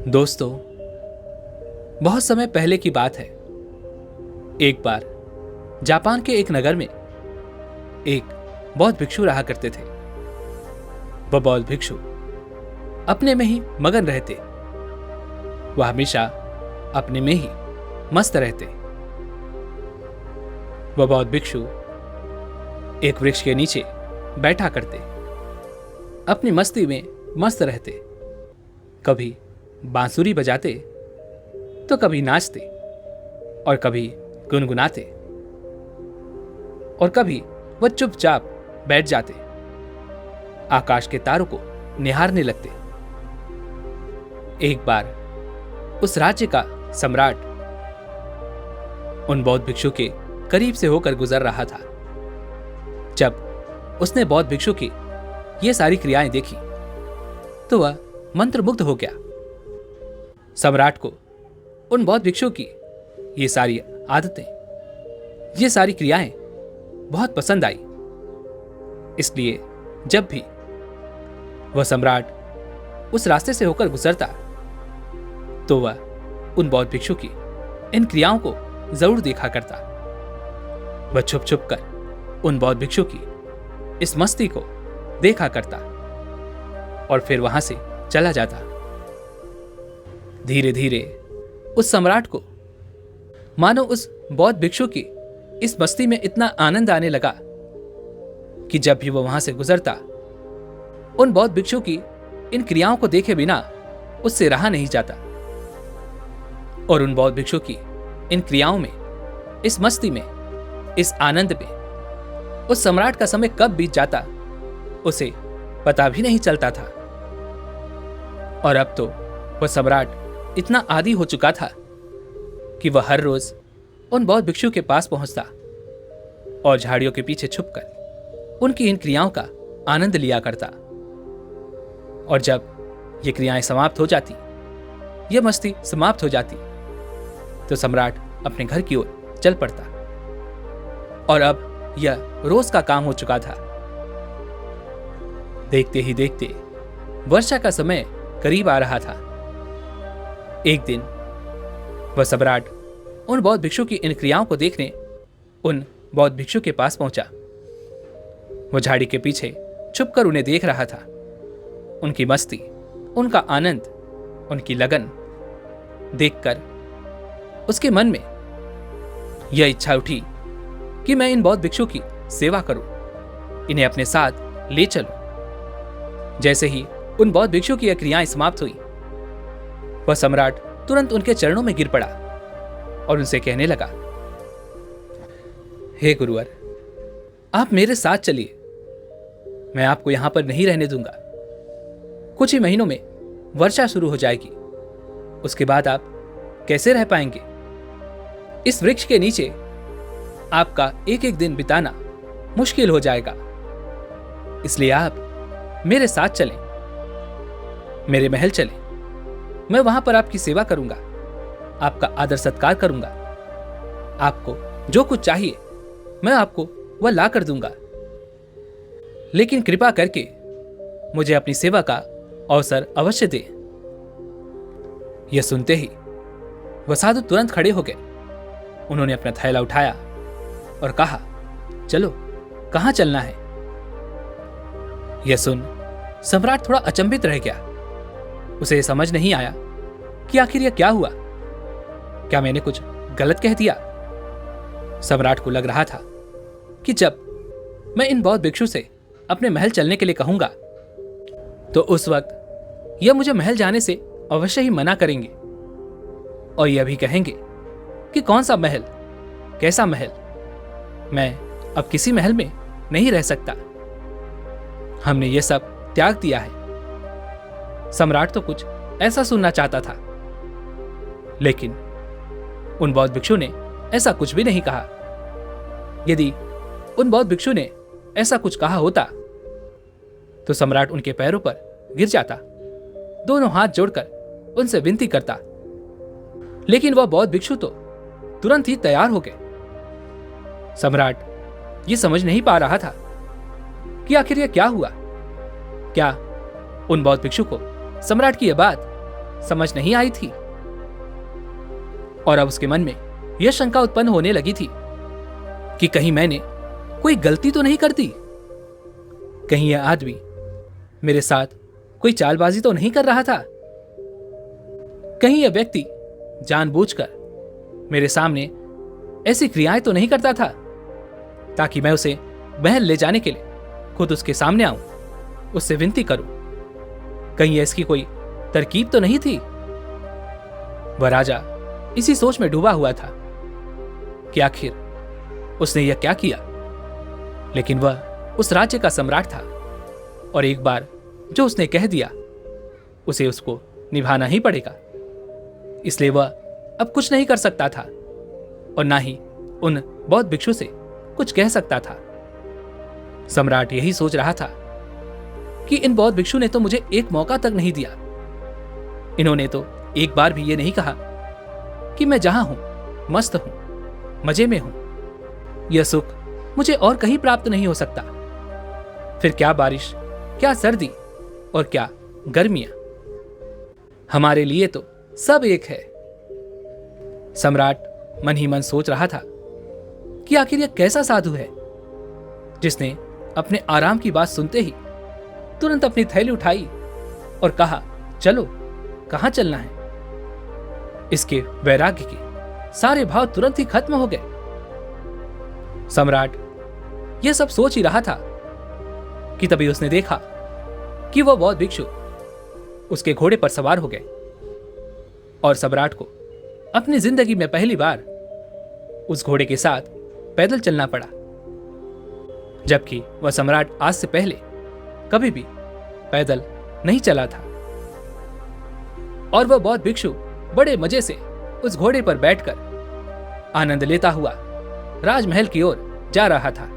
दोस्तों, बहुत समय पहले की बात है। एक बार जापान के एक नगर में एक बौद्ध भिक्षु रहा करते थे। वह बौद्ध भिक्षु अपने में ही मगन रहते। वह हमेशा अपने में ही मस्त रहते। वह बौद्ध भिक्षु एक वृक्ष के नीचे बैठा करते, अपनी मस्ती में मस्त रहते। कभी बांसुरी बजाते तो कभी नाचते और कभी गुनगुनाते और कभी वह चुपचाप बैठ जाते, आकाश के तारों को निहारने लगते। एक बार उस राज्य का सम्राट उन बौद्ध भिक्षु के करीब से होकर गुजर रहा था। जब उसने बौद्ध भिक्षु की ये सारी क्रियाएं देखी तो वह मंत्रमुग्ध हो गया। सम्राट को उन बौद्ध भिक्षु की ये सारी आदतें, ये सारी क्रियाएं बहुत पसंद आई। इसलिए जब भी वह सम्राट उस रास्ते से होकर गुजरता तो वह उन बौद्ध भिक्षु की इन क्रियाओं को जरूर देखा करता। वह छुप छुप कर उन बौद्ध भिक्षु की इस मस्ती को देखा करता और फिर वहां से चला जाता। धीरे धीरे उस सम्राट को मानो उस बौद्ध भिक्षु की इस मस्ती में इतना आनंद आने लगा कि जब भी वह वहां से गुजरता उन बौद्ध भिक्षु की इन क्रियाओं को देखे बिना उससे रहा नहीं जाता। और उन बौद्ध भिक्षु की इन क्रियाओं में, इस मस्ती में, इस आनंद में उस सम्राट का समय कब बीत जाता उसे पता भी नहीं चलता था। और अब तो वह सम्राट इतना आदी हो चुका था कि वह हर रोज उन बौद्ध भिक्षु के पास पहुंचता और झाड़ियों के पीछे छुपकर उनकी इन क्रियाओं का आनंद लिया करता। और जब ये क्रियाएं समाप्त हो जाती, यह मस्ती समाप्त हो जाती, तो सम्राट अपने घर की ओर चल पड़ता। और अब यह रोज का काम हो चुका था। देखते ही देखते वर्षा का समय करीब आ रहा था। एक दिन वह सम्राट उन बौद्ध भिक्षु की इन क्रियाओं को देखने उन बौद्ध भिक्षु के पास पहुंचा। वह झाड़ी के पीछे छुपकर उन्हें देख रहा था। उनकी मस्ती, उनका आनंद, उनकी लगन देखकर उसके मन में यह इच्छा उठी कि मैं इन बौद्ध भिक्षु की सेवा करूं, इन्हें अपने साथ ले चलूं। जैसे ही उन बौद्ध भिक्षु की यह क्रियाएं समाप्त हुई, वह सम्राट तुरंत उनके चरणों में गिर पड़ा और उनसे कहने लगा, हे गुरुवर, आप मेरे साथ चलिए। मैं आपको यहां पर नहीं रहने दूंगा। कुछ ही महीनों में वर्षा शुरू हो जाएगी। उसके बाद आप कैसे रह पाएंगे? इस वृक्ष के नीचे आपका एक एक दिन बिताना मुश्किल हो जाएगा। इसलिए आप मेरे साथ चलें, मेरे महल चलें। मैं वहां पर आपकी सेवा करूंगा, आपका आदर सत्कार करूंगा। आपको जो कुछ चाहिए मैं आपको वह ला कर दूंगा। लेकिन कृपा करके मुझे अपनी सेवा का अवसर अवश्य दे। यह सुनते ही वह साधु तुरंत खड़े हो गए। उन्होंने अपना थैला उठाया और कहा, चलो, कहां चलना है? यह सुन सम्राट थोड़ा अचंभित रह गया। उसे समझ नहीं आया कि आखिर यह क्या हुआ। क्या मैंने कुछ गलत कह दिया? सम्राट को लग रहा था कि जब मैं इन बौद्ध भिक्षु से अपने महल चलने के लिए कहूंगा तो उस वक्त यह मुझे महल जाने से अवश्य ही मना करेंगे और यह भी कहेंगे कि कौन सा महल, कैसा महल। मैं अब किसी महल में नहीं रह सकता। हमने यह सब त्याग दिया है। सम्राट तो कुछ ऐसा सुनना चाहता था, लेकिन उन बौद्ध भिक्षु ने ऐसा कुछ भी नहीं कहा। यदि उन बौद्ध भिक्षु ने ऐसा कुछ कहा होता तो सम्राट उनके पैरों पर गिर जाता, दोनों हाथ जोड़कर उनसे विनती करता। लेकिन वह बौद्ध भिक्षु तो तुरंत ही तैयार हो गए। सम्राट ये समझ नहीं पा रहा था कि आखिर यह क्या हुआ। क्या उन बौद्ध भिक्षु को सम्राट की यह बात समझ नहीं आई थी। और अब उसके मन में यह शंका उत्पन्न होने लगी थी कि कहीं मैंने कोई गलती तो नहीं कर दी, कहीं यह आदमी मेरे साथ कोई चालबाजी तो नहीं कर रहा था, कहीं यह व्यक्ति जानबूझकर मेरे सामने ऐसी क्रियाएं तो नहीं करता था ताकि मैं उसे महल ले जाने के लिए खुद उसके सामने आऊं, उससे विनती करूं। कहीं इसकी कोई तरकीब तो नहीं थी। वह राजा इसी सोच में डूबा हुआ था कि आखिर उसने यह क्या किया। लेकिन वह उस राज्य का सम्राट था और एक बार जो उसने कह दिया उसे उसको निभाना ही पड़ेगा। इसलिए वह अब कुछ नहीं कर सकता था और ना ही उन बौद्ध भिक्षु से कुछ कह सकता था। सम्राट यही सोच रहा था कि इन बौद्ध भिक्षु ने तो मुझे एक मौका तक नहीं दिया। इन्होंने तो एक बार भी ये नहीं कहा कि मैं जहां हूं मस्त हूं, मजे में हूं, यह सुख मुझे और कहीं प्राप्त नहीं हो सकता। फिर क्या बारिश, क्या सर्दी और क्या गर्मियां, हमारे लिए तो सब एक है। सम्राट मन ही मन सोच रहा था कि आखिर यह कैसा साधु है जिसने अपने आराम की बात सुनते ही तुरंत अपनी थैली उठाई और कहा, चलो, कहां चलना है। इसके वैराग्य के सारे भाव तुरंत ही खत्म हो गए। सम्राट यह सब सोच ही रहा था कि तभी उसने देखा कि वह बौद्ध भिक्षु उसके घोड़े पर सवार हो गए और सम्राट को अपनी जिंदगी में पहली बार उस घोड़े के साथ पैदल चलना पड़ा, जबकि वह सम्राट आज से पहले कभी भी पैदल नहीं चला था। और वह बौद्ध भिक्षु बड़े मजे से उस घोड़े पर बैठकर आनंद लेता हुआ राजमहल की ओर जा रहा था।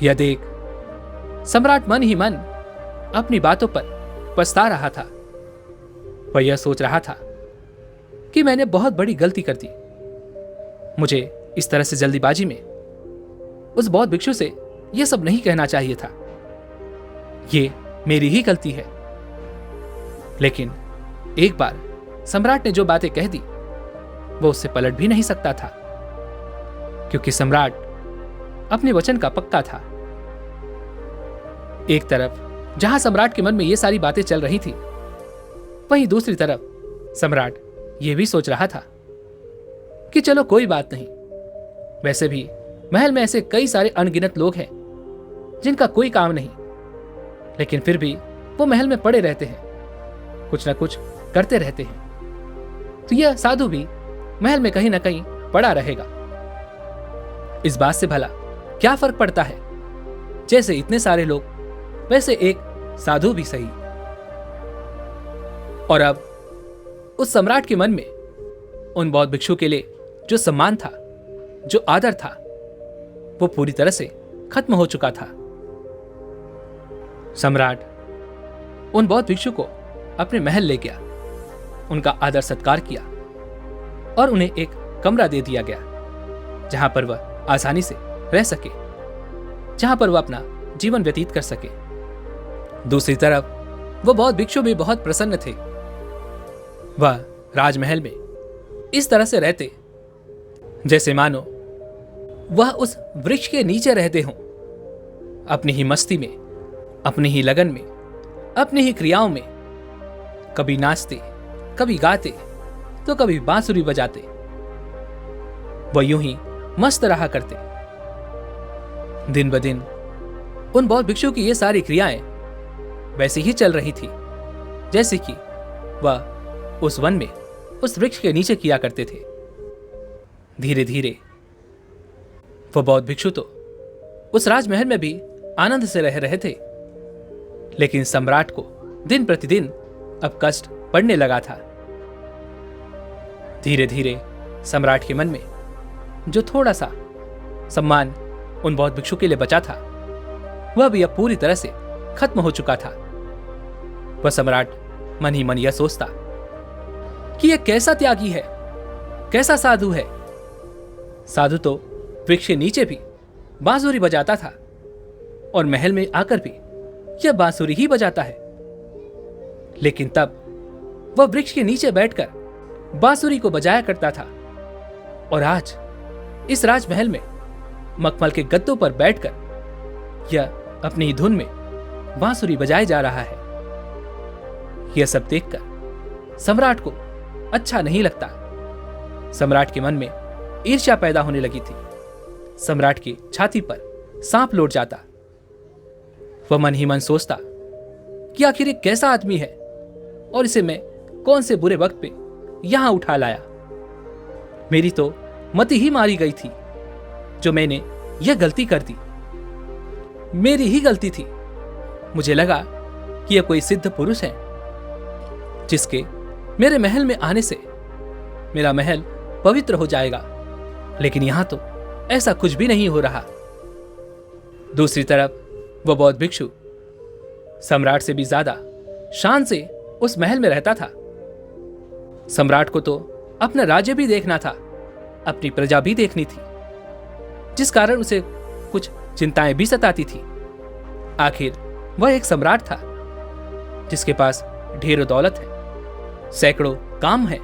यह देख सम्राट मन ही मन अपनी बातों पर पछता रहा था। वह यह सोच रहा था कि मैंने बहुत बड़ी गलती कर दी। मुझे इस तरह से जल्दीबाजी में उस बौद्ध भिक्षु से यह सब नहीं कहना चाहिए था। ये मेरी ही गलती है। लेकिन एक बार सम्राट ने जो बातें कह दी वो उससे पलट भी नहीं सकता था, क्योंकि सम्राट अपने वचन का पक्का था। एक तरफ जहां सम्राट के मन में ये सारी बातें चल रही थी, वहीं दूसरी तरफ सम्राट ये भी सोच रहा था कि चलो कोई बात नहीं, वैसे भी महल में ऐसे कई सारे अनगिनत लोग हैं जिनका कोई काम नहीं, लेकिन फिर भी वो महल में पड़े रहते हैं, कुछ ना कुछ करते रहते हैं। तो यह साधु भी महल में कहीं ना कहीं पड़ा रहेगा। इस बात से भला क्या फर्क पड़ता है, जैसे इतने सारे लोग वैसे एक साधु भी सही। और अब उस सम्राट के मन में उन बौद्ध भिक्षु के लिए जो सम्मान था, जो आदर था, वो पूरी तरह से खत्म हो चुका था। सम्राट उन बौद्ध भिक्षु को अपने महल ले गया, उनका आदर सत्कार किया और उन्हें एक कमरा दे दिया गया जहां पर वह आसानी से रह सके, जहां पर वह अपना जीवन व्यतीत कर सके। दूसरी तरफ वह बौद्ध भिक्षु भी बहुत प्रसन्न थे। वह राजमहल में इस तरह से रहते जैसे मानो वह उस वृक्ष के नीचे रहते हों, अपनी ही मस्ती में, अपनी ही लगन में, अपनी ही क्रियाओं में, कभी नाचते, कभी गाते, तो कभी बांसुरी बजाते। वह यूं ही मस्त रहा करते। दिन ब दिन उन बौद्ध भिक्षु की ये सारी क्रियाएं वैसी ही चल रही थी जैसे कि वह उस वन में उस वृक्ष के नीचे किया करते थे। धीरे धीरे वह बौद्ध भिक्षु तो उस राजमहल में भी आनंद से रह रहे थे, लेकिन सम्राट को दिन प्रतिदिन अब कष्ट पड़ने लगा था। धीरे धीरे सम्राट के मन में जो थोड़ा सा सम्मान उन बौद्ध भिक्षु के लिए बचा था, वह भी अब पूरी तरह से खत्म हो चुका था। वह सम्राट मन ही मन यह सोचता कि यह कैसा त्यागी है, कैसा साधु है। साधु तो वृक्ष के नीचे भी बांसुरी बजाता था और महल में आकर भी यह बांसुरी ही बजाता है। लेकिन तब वह वृक्ष के नीचे बैठकर बांसुरी को बजाया करता था और आज इस राजमहल में मखमल के गद्दों पर बैठकर यह अपनी ही धुन में बांसुरी बजाए जा रहा है। यह सब देखकर सम्राट को अच्छा नहीं लगता। सम्राट के मन में ईर्ष्या पैदा होने लगी थी। सम्राट की छाती पर सांप लौट जाता। वह मन ही मन सोचता कि आखिर ये कैसा आदमी है और इसे मैं कौन से बुरे वक्त पे यहां उठा लाया। मेरी तो मति ही मारी गई थी जो मैंने यह गलती कर दी। मेरी ही गलती थी। मुझे लगा कि यह कोई सिद्ध पुरुष है जिसके मेरे महल में आने से मेरा महल पवित्र हो जाएगा, लेकिन यहां तो ऐसा कुछ भी नहीं हो रहा। दूसरी तरफ वह बौद्ध भिक्षु सम्राट से भी ज्यादा शान से उस महल में रहता था। सम्राट को तो अपना राज्य भी देखना था, अपनी प्रजा भी देखनी थी, जिस कारण उसे कुछ चिंताएं भी सताती थी। आखिर वह एक सम्राट था जिसके पास ढेरों दौलत है, सैकड़ों काम है,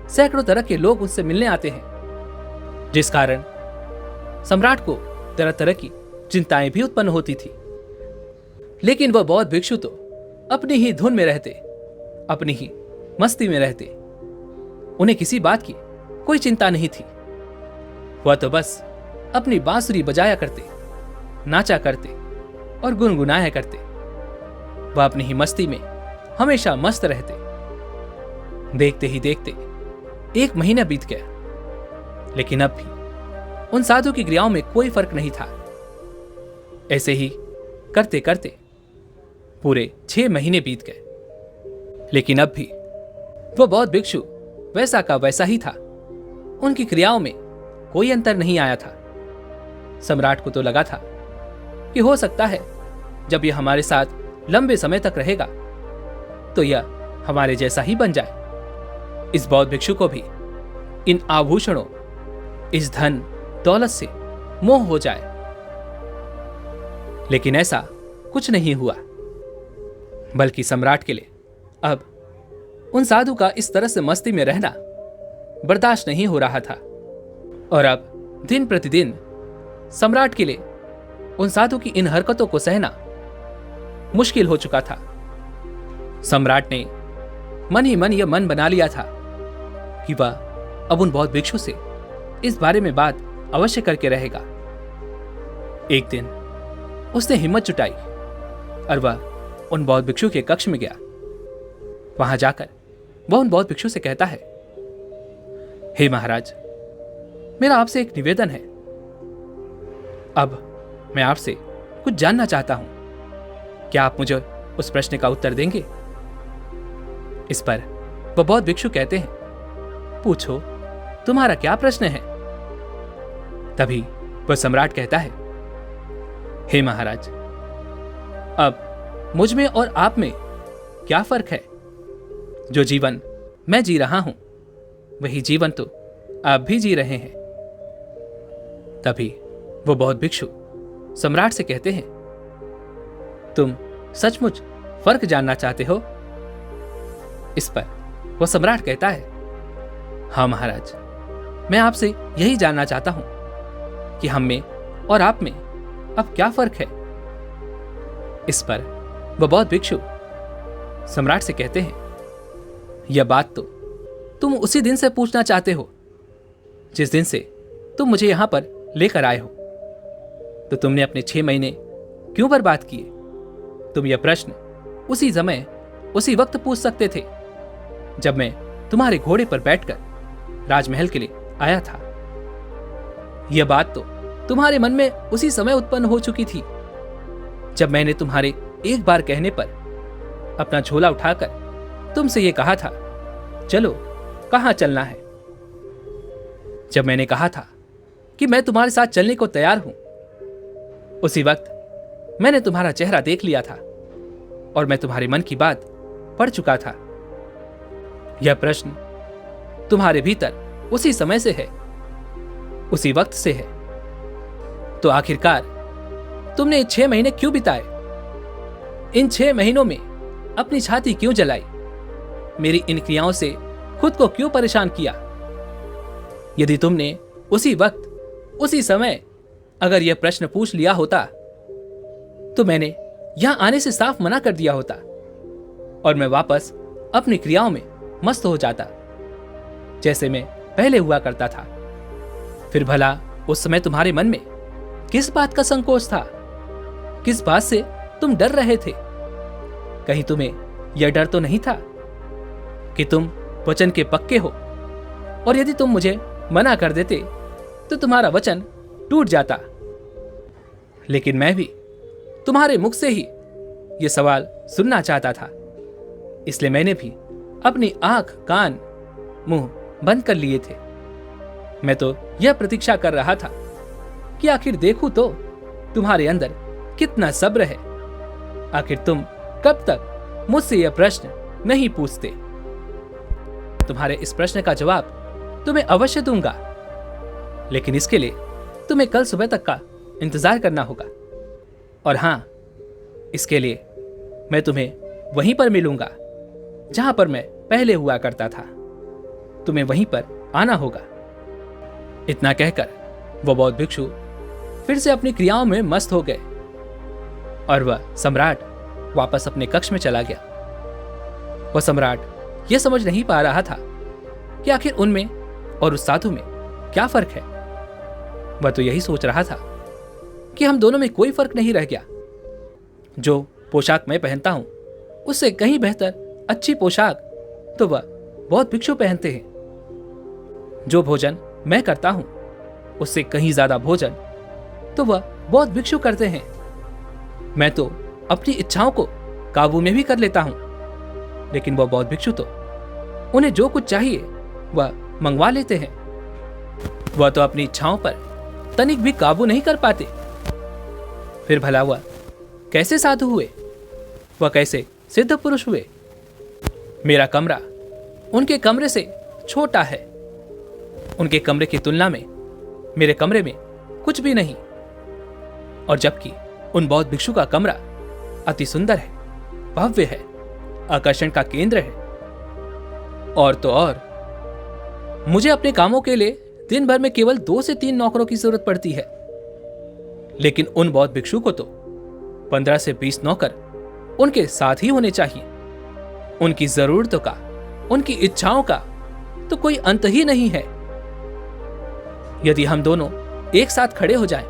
सैकड़ों तरह के लोग उससे मिलने आते हैं, जिस कारण सम्राट को तरह तरह की चिंताएं भी उत्पन्न होती थी। लेकिन वह बौद्ध भिक्षु तो अपनी ही धुन में रहते, अपनी ही मस्ती में रहते। उन्हें किसी बात की कोई चिंता नहीं थी। वह तो बस अपनी बांसुरी बजाया करते, नाचा करते और गुनगुनाया करते। वह अपनी ही मस्ती में हमेशा मस्त रहते। देखते ही देखते 1 महीना बीत गया, लेकिन अब भी उन साधु की क्रियाओं में कोई फर्क नहीं था। ऐसे ही करते करते पूरे 6 महीने बीत गए, लेकिन अब भी वह बौद्ध भिक्षु वैसा का वैसा ही था। उनकी क्रियाओं में कोई अंतर नहीं आया था। सम्राट को तो लगा था कि हो सकता है जब यह हमारे साथ लंबे समय तक रहेगा तो यह हमारे जैसा ही बन जाए। इस बौद्ध भिक्षु को भी इन आभूषणों, इस धन दौलत से मोह हो जाए, लेकिन ऐसा कुछ नहीं हुआ। बल्कि सम्राट के लिए अब उन साधु का इस तरह से मस्ती में रहना बर्दाश्त नहीं हो रहा था। और अब दिन प्रतिदिन सम्राट के लिए उन साधु की इन हरकतों को सहना मुश्किल हो चुका था। सम्राट ने मन ही मन यह मन बना लिया था कि वह अब उन बौद्ध भिक्षु से इस बारे में बात अवश्य करके रहेगा। एक दिन उसने हिम्मत जुटाई और वह उन बौद्ध भिक्षु के कक्ष में गया। वहां जाकर वह उन बौद्ध भिक्षु से कहता है, हे महाराज, मेरा आपसे एक निवेदन है। अब मैं आपसे कुछ जानना चाहता हूं। क्या आप मुझे उस प्रश्न का उत्तर देंगे? इस पर वह बौद्ध भिक्षु कहते हैं, पूछो, तुम्हारा क्या प्रश्न है? तभी वह सम्राट कहता है, हे महाराज, अब मुझ में और आप में क्या फर्क है? जो जीवन मैं जी रहा हूं वही जीवन तो आप भी जी रहे हैं। तभी वो बौद्ध भिक्षु सम्राट से कहते हैं, तुम सचमुच फर्क जानना चाहते हो? इस पर वह सम्राट कहता है, हाँ महाराज, मैं आपसे यही जानना चाहता हूं कि हम में और आप में अब क्या फर्क है। इस पर वह बौद्ध भिक्षु सम्राट से कहते हैं, यह बात तो तुम उसी दिन से पूछना चाहते हो जिस दिन से तुम मुझे यहां पर लेकर आए हो। तो तुमने अपने 6 महीने क्यों बर्बाद किए? तुम यह प्रश्न उसी समय उसी वक्त पूछ सकते थे जब मैं तुम्हारे घोड़े पर बैठकर राजमहल के लिए आया था। यह बात तो तुम्हारे मन में उसी समय उत्पन्न हो चुकी थी जब मैंने तुम्हारे एक बार कहने पर अपना झोला उठाकर तुमसे यह कहा था, चलो कहां चलना है। जब मैंने कहा था कि मैं तुम्हारे साथ चलने को तैयार हूं, उसी वक्त मैंने तुम्हारा चेहरा देख लिया था और मैं तुम्हारे मन की बात पढ़ चुका था। यह प्रश्न तुम्हारे भीतर उसी समय से है, उसी वक्त से है। तो आखिरकार तुमने 6 महीने क्यों बिताए? इन 6 महीनों में अपनी छाती क्यों जलाई? मेरी इन क्रियाओं से खुद को क्यों परेशान किया? यदि तुमने उसी वक्त, उसी समय अगर यह प्रश्न पूछ लिया होता तो मैंने यहां आने से साफ मना कर दिया होता और मैं वापस अपनी क्रियाओं में मस्त हो जाता, जैसे मैं पहले हुआ करता था। फिर भला उस समय तुम्हारे मन में किस बात का संकोच था? किस बात से तुम डर रहे थे? कहीं तुम्हें यह डर तो नहीं था कि तुम वचन के पक्के हो और यदि तुम मुझे मना कर देते तो तुम्हारा वचन टूट जाता? लेकिन मैं भी तुम्हारे मुख से ही यह सवाल सुनना चाहता था, इसलिए मैंने भी अपनी आंख, कान, मुंह बंद कर लिए थे। मैं तो यह प्रतीक्षा कर रहा था कि आखिर देखूं तो तुम्हारे अंदर कितना सब्र है। आखिर तुम कब तक मुझसे यह प्रश्न नहीं पूछते? तुम्हारे इस प्रश्न का जवाब तुम्हें अवश्य दूंगा, लेकिन इसके लिए तुम्हें कल सुबह तक का इंतजार करना होगा। और हां, इसके लिए मैं तुम्हें वहीं पर मिलूंगा जहां पर मैं पहले हुआ करता था। तुम्हें वहीं पर आना होगा। इतना कहकर वो बौद्ध भिक्षु फिर से अपनी क्रियाओं में मस्त हो गए और वह सम्राट वापस अपने कक्ष में चला गया। वह सम्राट यह समझ नहीं पा रहा था कि आखिर उनमें और उस साधु में क्या फर्क है। वह तो यही सोच रहा था कि हम दोनों में कोई फर्क नहीं रह गया। जो पोशाक मैं पहनता हूं उससे कहीं बेहतर अच्छी पोशाक तो वह बौद्ध भिक्षु पहनते हैं। जो भोजन मैं करता हूं उससे कहीं ज्यादा भोजन तो वह बौद्ध भिक्षु करते हैं। मैं तो अपनी इच्छाओं को काबू में भी कर लेता हूं, लेकिन वह बौद्ध भिक्षु तो उन्हें जो कुछ चाहिए वह मंगवा लेते हैं। वह तो अपनी इच्छाओं पर तनिक भी काबू नहीं कर पाते। फिर भला वह कैसे साधु हुए? वह कैसे सिद्ध पुरुष हुए? मेरा कमरा उनके कमरे से छोटा है। उनके कमरे की तुलना में मेरे कमरे में कुछ भी नहीं। और जबकि उन बौद्ध भिक्षु का कमरा अति सुंदर है, भव्य है, आकर्षण का केंद्र है। और तो और मुझे अपने कामों के लिए दिन भर में केवल 2 से 3 नौकरों की जरूरत पड़ती है, लेकिन उन बौद्ध भिक्षु को तो 15 से 20 नौकर उनके साथ ही होने चाहिए। उनकी जरूरतों का, उनकी इच्छाओं का तो कोई अंत ही नहीं है। यदि हम दोनों एक साथ खड़े हो जाएं,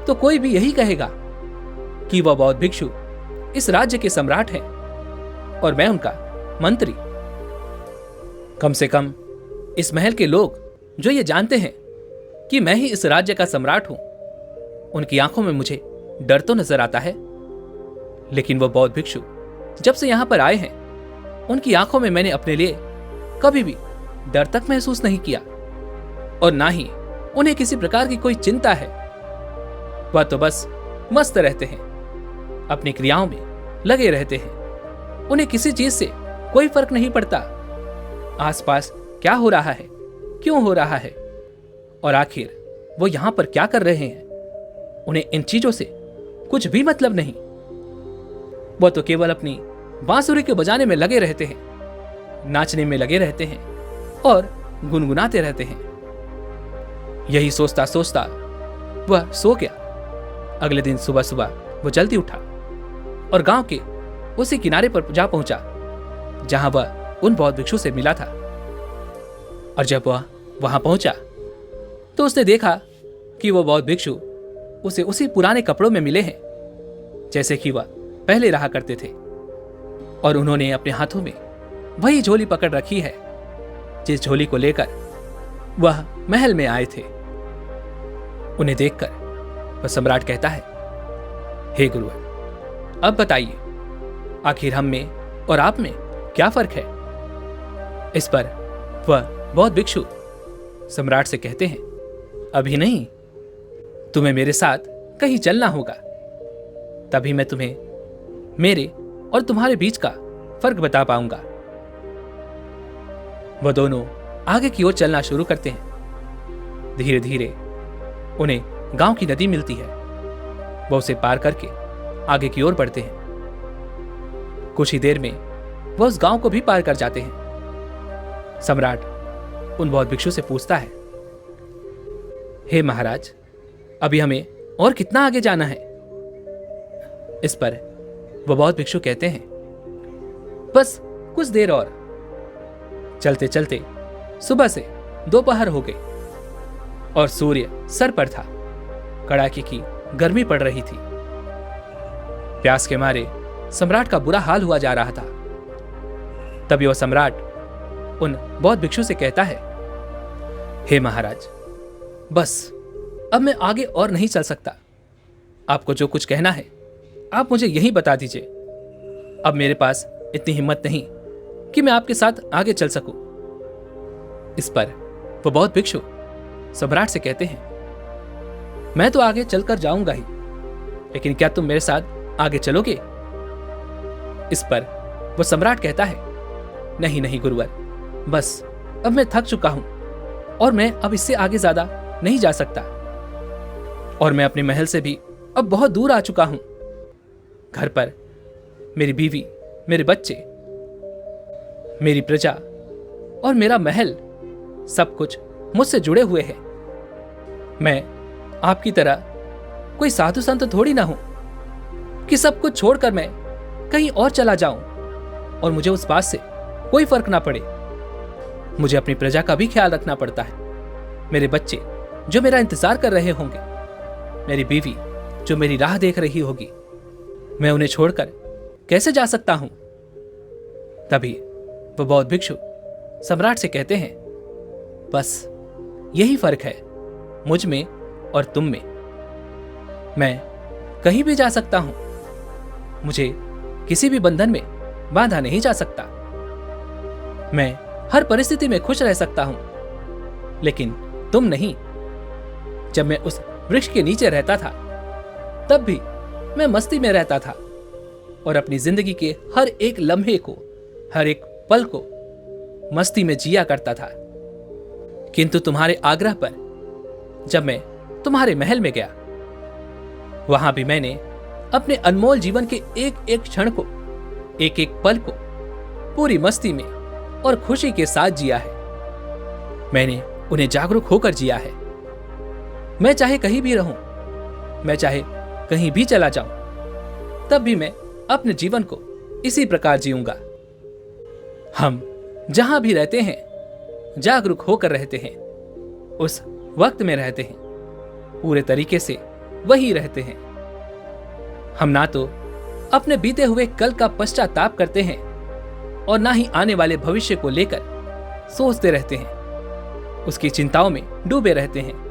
तो कोई भी यही कहेगा कि वह बौद्ध भिक्षु इस राज्य के सम्राट हैं और मैं उनका मंत्री। कम से कम इस महल के लोग जो ये जानते हैं कि मैं ही इस राज्य का सम्राट हूं, उनकी आंखों में मुझे डर तो नजर आता है। लेकिन वह बौद्ध भिक्षु जब से यहां पर आए हैं, उनकी आंखों में मैंने अपने लिए कभी भी डर तक महसूस नहीं किया और ना ही उन्हें किसी प्रकार की कोई चिंता है। वह तो बस मस्त रहते हैं, अपनी क्रियाओं में लगे रहते हैं। उन्हें किसी चीज से कोई फर्क नहीं पड़ता आसपास क्या हो रहा है, क्यों हो रहा है और आखिर वो यहां पर क्या कर रहे हैं। उन्हें इन चीजों से कुछ भी मतलब नहीं। वो तो केवल अपनी बांसुरी के बजाने में लगे रहते हैं, नाचने में लगे रहते हैं और गुनगुनाते रहते हैं। यही सोचता सोचता वह सो गया। अगले दिन सुबह सुबह वो जल्दी उठा और गांव के उसी किनारे पर जा पहुंचा जहां वह उन बौद्ध भिक्षु से मिला था। और जब वह वहां पहुंचा तो उसने देखा कि वो बौद्ध भिक्षु उसे उसी पुराने कपड़ों में मिले हैं जैसे कि वह पहले रहा करते थे, और उन्होंने अपने हाथों में वही झोली पकड़ रखी है जिस झोली को लेकर वह महल में आए थे। उन्हें देखकर वह सम्राट कहता है, हे गुरुवर, अब बताइए आखिर हम में और आप में क्या फर्क है। इस पर वह बौद्ध भिक्षु सम्राट से कहते हैं, अभी नहीं, तुम्हें मेरे साथ कहीं चलना होगा, तभी मैं तुम्हें मेरे और तुम्हारे बीच का फर्क बता पाऊंगा। वह दोनों आगे की ओर चलना शुरू करते हैं। धीरे धीरे उन्हें गांव की नदी मिलती है। वह उसे पार करके आगे की ओर बढ़ते हैं। कुछ ही देर में वह उस गांव को भी पार कर जाते हैं। सम्राट उन बौद्ध भिक्षु से पूछता है, हे महाराज, अभी हमें और कितना आगे जाना है? इस पर वह बौद्ध भिक्षु कहते हैं, बस कुछ देर और। चलते चलते सुबह से दोपहर हो गई और सूर्य सर पर था। कड़ाके की गर्मी पड़ रही थी। प्यास के मारे सम्राट का बुरा हाल हुआ जा रहा था। तभी वह सम्राट उन बौद्ध भिक्षु से कहता है, हे महाराज, बस अब मैं आगे और नहीं चल सकता। आपको जो कुछ कहना है आप मुझे यही बता दीजिए। अब मेरे पास इतनी हिम्मत नहीं कि मैं आपके साथ आगे चल सकूं। इस पर वह बौद्ध भिक्षु सम्राट से कहते हैं, मैं तो आगे चलकर जाऊंगा ही, लेकिन क्या तुम मेरे साथ आगे चलोगे? इस पर वह सम्राट कहता है, नहीं नहीं गुरुवर, बस अब मैं थक चुका हूं और मैं अब इससे आगे ज्यादा नहीं जा सकता, और मैं अपने महल से भी अब बहुत दूर आ चुका हूं। घर पर मेरी बीवी, मेरे बच्चे, मेरी प्रजा और मेरा महल सब कुछ मुझसे जुड़े हुए हैं। मैं आपकी तरह कोई साधु संत थोड़ी ना हूं कि सब कुछ छोड़कर मैं कहीं और चला जाऊं और मुझे उस बात से कोई फर्क ना पड़े। मुझे अपनी प्रजा का भी ख्याल रखना पड़ता है। मेरे बच्चे जो मेरा इंतजार कर रहे होंगे, मेरी बीवी जो मेरी राह देख रही होगी, मैं उन्हें छोड़कर कैसे जा सकता हूं? तभी वह बौद्ध भिक्षु सम्राट से कहते हैं, बस यही फर्क है मुझ में और तुम में। मैं कहीं भी जा सकता हूं, मुझे किसी भी बंधन में बांधा नहीं जा सकता। मैं हर परिस्थिति में खुश रह सकता हूं, लेकिन तुम नहीं। जब मैं उस वृक्ष के नीचे रहता था तब भी मैं मस्ती में रहता था और अपनी जिंदगी के हर एक लम्हे को, हर एक पल को मस्ती में जिया करता था। किंतु तुम्हारे आग्रह पर जब मैं तुम्हारे महल में गया, वहां भी मैंने अपने अनमोल जीवन के एक एक क्षण को, एक एक पल को पूरी मस्ती में और खुशी के साथ जिया है। मैंने उन्हें जागरूक होकर जिया है। मैं चाहे कहीं भी रहूं, मैं चाहे कहीं भी चला जाऊं, तब भी मैं अपने जीवन को इसी प्रकार जीऊंगा। हम जहां भी रहते हैं जागरूक होकर रहते हैं, उस वक्त में रहते हैं, पूरे तरीके से वही रहते हैं। हम ना तो अपने बीते हुए कल का पश्चाताप करते हैं और ना ही आने वाले भविष्य को लेकर सोचते रहते हैं, उसकी चिंताओं में डूबे रहते हैं।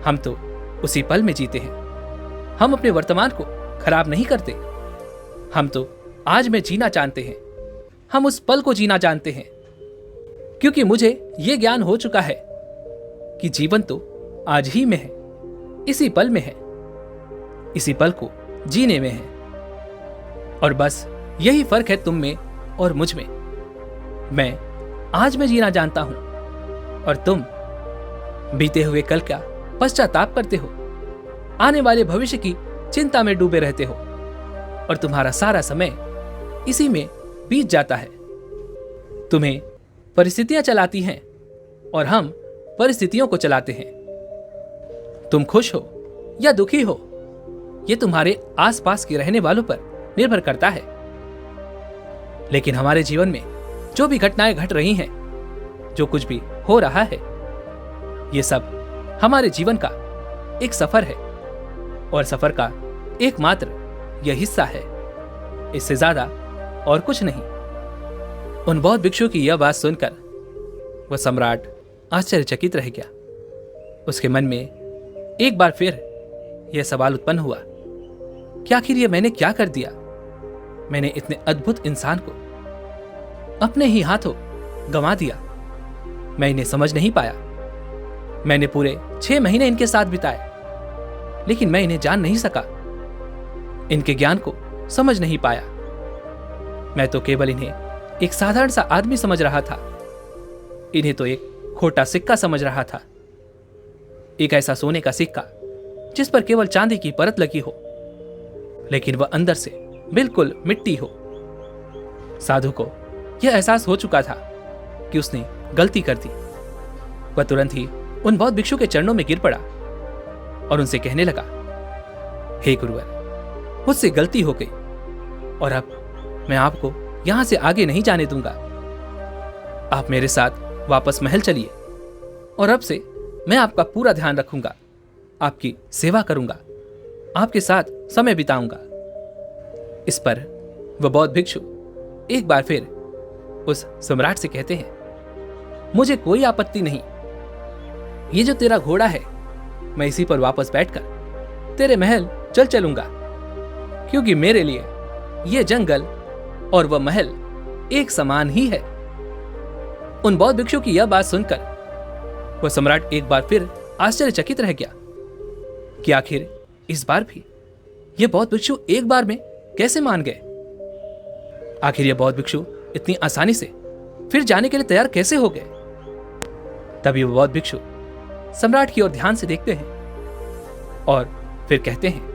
हम तो उसी पल में जीते हैं। हम अपने वर्तमान को खराब नहीं करते। हम तो आज में जीना जानते हैं। हम उस पल को जीना जानते हैं, क्योंकि मुझे यह ज्ञान हो चुका है कि जीवन तो आज ही में है, इसी पल में है, इसी पल को जीने में है। और बस यही फर्क है तुम में और मुझ में। मैं आज में जीना जानता हूं और तुम बीते हुए कल का पश्चाताप करते हो, आने वाले भविष्य की चिंता में डूबे रहते हो और तुम्हारा सारा समय इसी में बीत जाता है। तुम्हें परिस्थितियां चलाती हैं और हम परिस्थितियों को चलाते हैं। तुम खुश हो या दुखी हो, यह तुम्हारे आसपास के रहने वालों पर निर्भर करता है। लेकिन हमारे जीवन में जो भी घटनाएं घट रही हैं, जो कुछ भी हो रहा है, यह सब हमारे जीवन का एक सफर है और सफर का एकमात्र यह हिस्सा है, इससे ज्यादा और कुछ नहीं। उन बौद्ध भिक्षु की यह बात सुनकर वह सम्राट आश्चर्यचकित रह गया। उसके मन में एक बार फिर यह सवाल उत्पन्न हुआ कि आखिर यह मैंने क्या कर दिया? मैंने इतने अद्भुत इंसान को अपने ही हाथों गंवा दिया। मैं इन्हें समझ नहीं पाया। मैंने पूरे 6 महीने इनके साथ बिताए, लेकिन मैं इन्हें जान नहीं सका, इनके ज्ञान को समझ नहीं पाया। मैं तो केवल इन्हें एक साधारण सा आदमी समझ रहा था। इन्हें तो एक खोटा सिक्का समझ रहा था, एक ऐसा सोने का सिक्का जिस पर केवल चांदी की परत लगी हो, लेकिन वह अंदर से बिल्कुल मिट्टी हो। साधु को यह एहसास हो चुका था कि उसने गलती कर दी। वह तुरंत ही उन बौद्ध भिक्षु के चरणों में गिर पड़ा और उनसे कहने लगा, हे गुरुवर, मुझसे गलती हो गई और अब मैं आपको यहां से आगे नहीं जाने दूंगा। आप मेरे साथ वापस महल चलिए और अब से मैं आपका पूरा ध्यान रखूंगा, आपकी सेवा करूंगा, आपके साथ समय बिताऊंगा। इस पर वह बौद्ध भिक्षु एक बार फिर उस सम्राट से कहते हैं, मुझे कोई आपत्ति नहीं, ये जो तेरा घोड़ा है मैं इसी पर वापस बैठकर तेरे महल चल चलूंगा, क्योंकि मेरे लिए यह जंगल और वह महल एक समान ही है। उन बौद्ध भिक्षु की यह बात सुनकर वह सम्राट एक बार फिर आश्चर्यचकित रह गया कि आखिर इस बार भी यह बौद्ध भिक्षु एक बार में कैसे मान गए। आखिर यह बौद्ध भिक्षु इतनी आसानी से फिर जाने के लिए तैयार कैसे हो गए। तभी वह बौद्ध भिक्षु सम्राट की ओर ध्यान से देखते हैं और फिर कहते हैं,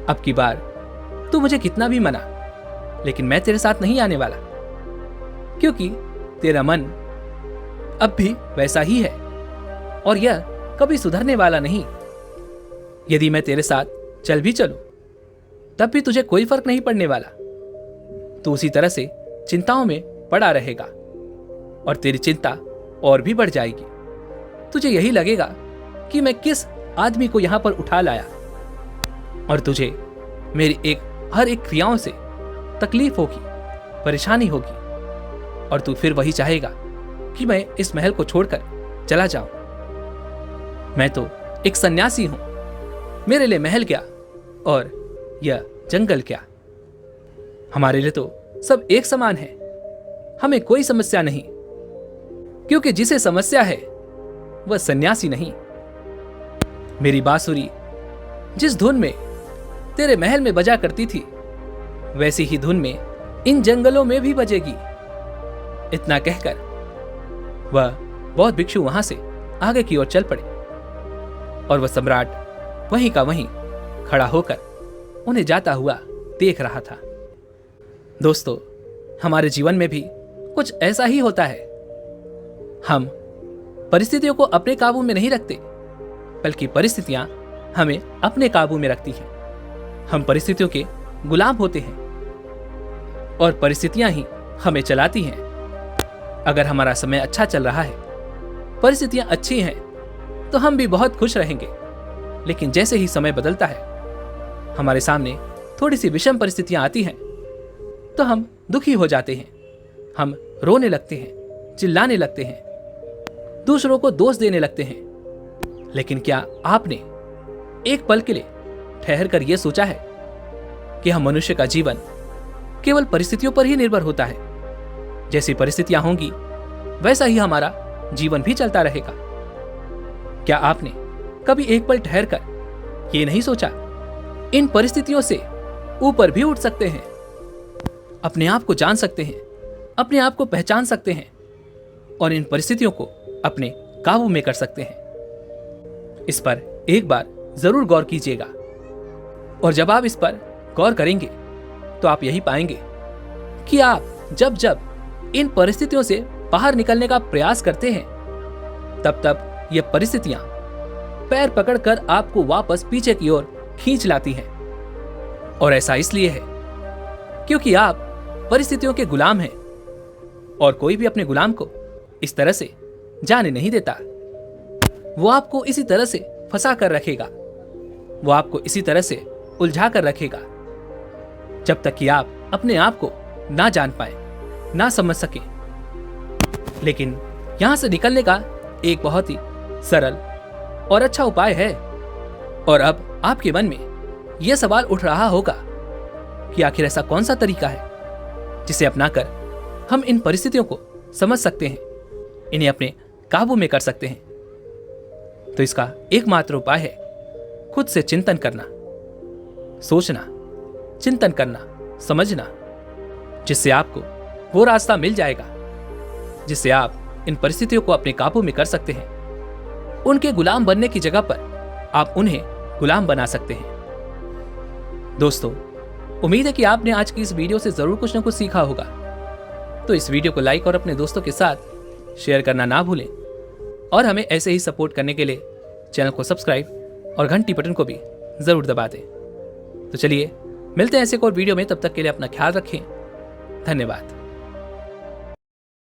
अब की बार तू मुझे कितना भी मना, लेकिन मैं तेरे साथ नहीं आने वाला, क्योंकि तेरा मन अब भी वैसा ही है और यह कभी सुधरने वाला नहीं। यदि मैं तेरे साथ चल भी चलूं तब भी तुझे कोई फर्क नहीं पड़ने वाला। तू उसी तरह से चिंताओं में पड़ा रहेगा और तेरी चिंता और भी बढ़ जाएगी। तुझे यही लगेगा कि मैं किस आदमी को यहां पर उठा लाया और तुझे मेरी हर एक क्रियाओं से तकलीफ होगी, परेशानी होगी और तू फिर वही चाहेगा कि मैं इस महल को छोड़कर चला जाऊं। मैं तो एक सन्यासी हूं, मेरे लिए महल क्या और यह जंगल क्या। हमारे लिए तो सब एक समान है, हमें कोई समस्या नहीं, क्योंकि जिसे समस्या है वह सन्यासी नहीं। मेरी बांसुरी जिस धुन में तेरे महल में बजा करती थी वैसी ही धुन में इन जंगलों में भी बजेगी। इतना कहकर वह बौद्ध भिक्षु वहां से आगे की ओर चल पड़े और वह सम्राट वहीं का वहीं खड़ा होकर उन्हें जाता हुआ देख रहा था। दोस्तों, हमारे जीवन में भी कुछ ऐसा ही होता है। हम परिस्थितियों को अपने काबू में नहीं रखते, बल्कि परिस्थितियां हमें अपने काबू में रखती हैं। हम परिस्थितियों के गुलाम होते हैं और परिस्थितियां ही हमें चलाती हैं। अगर हमारा समय अच्छा चल रहा है, परिस्थितियां अच्छी हैं, तो हम भी बहुत खुश रहेंगे। लेकिन जैसे ही समय बदलता है, हमारे सामने थोड़ी सी विषम परिस्थितियां आती हैं, तो हम दुखी हो जाते हैं। हम रोने लगते हैं, चिल्लाने लगते हैं, दूसरों को दोष देने लगते हैं। लेकिन क्या आपने एक पल के लिए ठहर कर यह सोचा है कि हम मनुष्य का जीवन केवल परिस्थितियों पर ही निर्भर होता है? जैसी परिस्थितियां होंगी वैसा ही हमारा जीवन भी चलता रहेगा। क्या आपने कभी एक पल ठहर कर ये नहीं सोचा, इन परिस्थितियों से ऊपर भी उठ सकते हैं, अपने आप को जान सकते हैं, अपने आप को पहचान सकते हैं और इन परिस्थितियों को अपने काबू में कर सकते हैं। इस पर एक बार जरूर गौर कीजिएगा और जब आप इस पर गौर करेंगे तो आप यही पाएंगे कि आप जब जब इन परिस्थितियों से बाहर निकलने का प्रयास करते हैं, तब तब ये परिस्थितियां पैर पकड़कर आपको वापस पीछे की ओर खींच लाती हैं। और ऐसा इसलिए है क्योंकि आप परिस्थितियों के गुलाम हैं और कोई भी अपने गुलाम को इस तरह से जाने नहीं देता। वो आपको इसी तरह से फंसा कर रखेगा, वो आपको इसी तरह से उलझा कर रखेगा जब तक कि आप अपने आप को ना जान पाए, ना समझ सके। लेकिन यहां से निकलने का एक बहुत ही सरल और अच्छा उपाय है। और अब आपके मन में यह सवाल उठ रहा होगा कि आखिर ऐसा कौन सा तरीका है जिसे अपनाकर हम इन परिस्थितियों को समझ सकते हैं, इन्हें अपने काबू में कर सकते हैं। तो इसका एकमात्र उपाय है खुद से चिंतन करना, सोचना, चिंतन करना, समझना, जिससे आपको वो रास्ता मिल जाएगा जिससे आप इन परिस्थितियों को अपने काबू में कर सकते हैं। उनके गुलाम बनने की जगह पर आप उन्हें गुलाम बना सकते हैं। दोस्तों, उम्मीद है कि आपने आज की इस वीडियो से जरूर कुछ ना कुछ सीखा होगा। तो इस वीडियो को लाइक और अपने दोस्तों के साथ शेयर करना ना भूलें और हमें ऐसे ही सपोर्ट करने के लिए चैनल को सब्सक्राइब और घंटी बटन को भी जरूर दबा दें। तो चलिए मिलते हैं ऐसे एक और वीडियो में, तब तक के लिए अपना ख्याल रखें। धन्यवाद।